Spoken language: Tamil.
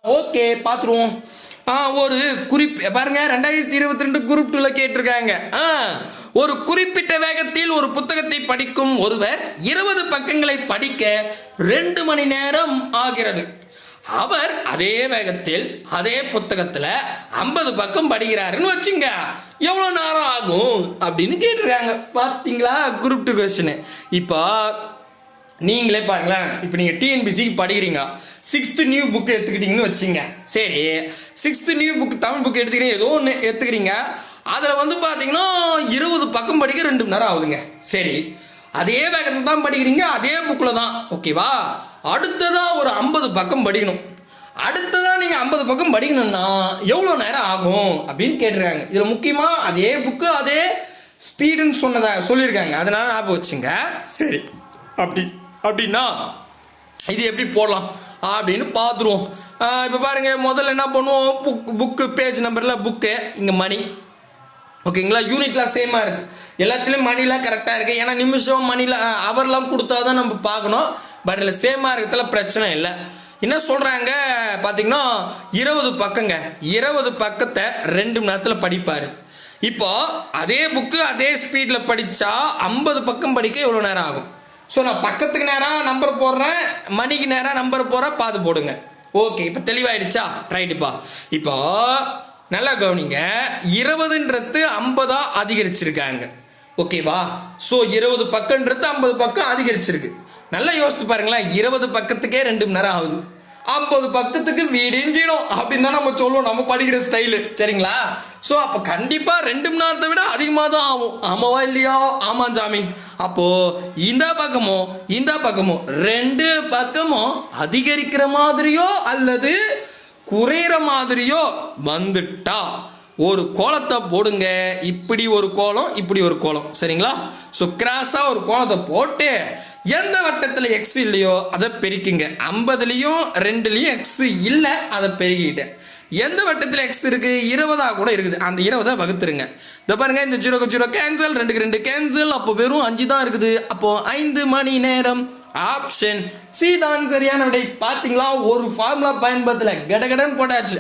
ஓகே பார்த்துருவோம். ஒரு பாருங்க 2022 குரூப் 2ல கேட்டிருக்காங்க. ஒரு குறிப்பிட்ட வேகத்தில் ஒரு புத்தகத்தை படிக்கும் ஒருவர் 20 பக்கங்களை படிக்க 2 மணி நேரம் ஆகிறது. அவர் அதே வேகத்தில் அதே புத்தகத்துல 50 பக்கம் படிக்கிறாருன்னு வச்சுங்க, எவ்வளவு நேரம் ஆகும் அப்படின்னு கேட்டிருக்காங்க. பாத்தீங்களா குரூப் 2 கொஸ்டின். இப்போ நீங்களே பாருங்களேன். இப்போ நீங்க டிஎன்பிசி படிக்கிறீங்க, 6th நியூ புக் எடுத்துக்கிட்டீங்கன்னு வச்சுங்க. சரி, 6th new book Tamil book எடுத்துக்கிறீங்க, ஏதோ ஒன்று எடுத்துக்கிறீங்க. அதில் வந்து பார்த்தீங்கன்னா 20 பக்கம் படிக்க 2 மணி நேரம் ஆகுதுங்க. சரி, அதே வேகத்தில் தான் படிக்கிறீங்க, அதே புக்கில் தான், ஓகேவா? அடுத்ததாக ஒரு 50 பக்கம் படிக்கணும். அடுத்ததாக நீங்கள் 50 பக்கம் படிக்கணும்னா எவ்வளோ நேரம் ஆகும் அப்படின்னு கேட்டிருக்காங்க. இதில் முக்கியமாக அதே புக்கு அதே ஸ்பீடுன்னு சொல்லியிருக்காங்க. அதனால ஞாபகம் வச்சுங்க. சரி, அப்படின்னா இது எப்படி போடலாம் அப்படின்னு பார்த்துருவோம். இப்போ பாருங்க, முதல்ல என்ன பண்ணுவோம், புக்கு பேஜ் நம்பரில் புக்கு, இங்கே மணி, ஓகேங்களா? யூனிட்லாம் சேமாக இருக்கு, எல்லாத்துலேயும் மணிலாம் கரெக்டாக இருக்கு. ஏன்னா நிமிஷம் மணியில் அவர்லாம் கொடுத்தா தான் நம்ம பார்க்கணும். பட் இதில் சேமாக இருக்கிறதுல பிரச்சனை இல்லை. என்ன சொல்கிறாங்க பார்த்தீங்கன்னா 20 பக்கங்க, 20 பக்கத்தை 2 மணி நேரத்தில் படிப்பார். இப்போ அதே புக்கு அதே ஸ்பீடில் படித்தா 50 பக்கம் படிக்க எவ்வளோ நேரம் ஆகும்? ஸோ நான் பக்கத்துக்கு நேராக நம்பர் போடுறேன், மணிக்கு நேராக நம்பர் போடுறேன், பார்த்து போடுங்க. ஓகே, இப்போ தெளிவாயிடுச்சா? ரைட்டுப்பா. இப்போ நல்லா கவனிங்க, 20ன்றது 50 அதிகரிச்சிருக்காங்க, ஓகேவா? ஸோ 20 பக்கம்ன்றது 50 பக்கம் அதிகரிச்சிருக்கு. நல்லா யோசித்து பாருங்களேன், 20 பக்கத்துக்கே 2 மணி நேரம் ஆகுது, 50 பக்கத்துக்கு வீடிஞ்சிடும் அப்படின்னு தான் நம்ம சொல்லுவோம், நம்ம படிக்கிற ஸ்டைலு, சரிங்களா? ஸோ அப்போ கண்டிப்பாக 2 மணி நேரத்தை விட அதிகமாக தான் ஆகும். ஆமாவா இல்லையா? ஆமாம் சாமி. அப்போ இந்த பக்கமும் 2 பக்கமும் அதிகரிக்கிற மாதிரியோ அல்லது குறையிற மாதிரியோ வந்துட்டா ஒரு கோலத்தை போடுங்க. இப்படி ஒரு கோலம், இப்படி ஒரு கோலம், சரிங்களா? ஸோ கிராஸா ஒரு கோலத்தை போட்டு எந்த வட்டத்தில் எக்ஸ் இல்லையோ அதை பெருக்குங்க. 50லையும் 2லையும் எக்ஸ் இல்லை, அதை பெருக்கிட்டேன். எந்த வட்டத்தில் எக்ஸ் இருக்கு, 20 கூட இருக்குது, அந்த 20 வகுத்துருங்க. இதை பாருங்க, இந்த 0 0 கேன்சல், 2 2 கேன்சல், அப்போ வெறும் 5 தான் இருக்குது. அப்போ 5 மணி நேரம். ஆப்ஷன் சி தான் சரியான விடை. பார்த்தீங்களா, ஒரு ஃபார்முலா பயன்படுத்தல, கடகடன் போட்டாச்சு.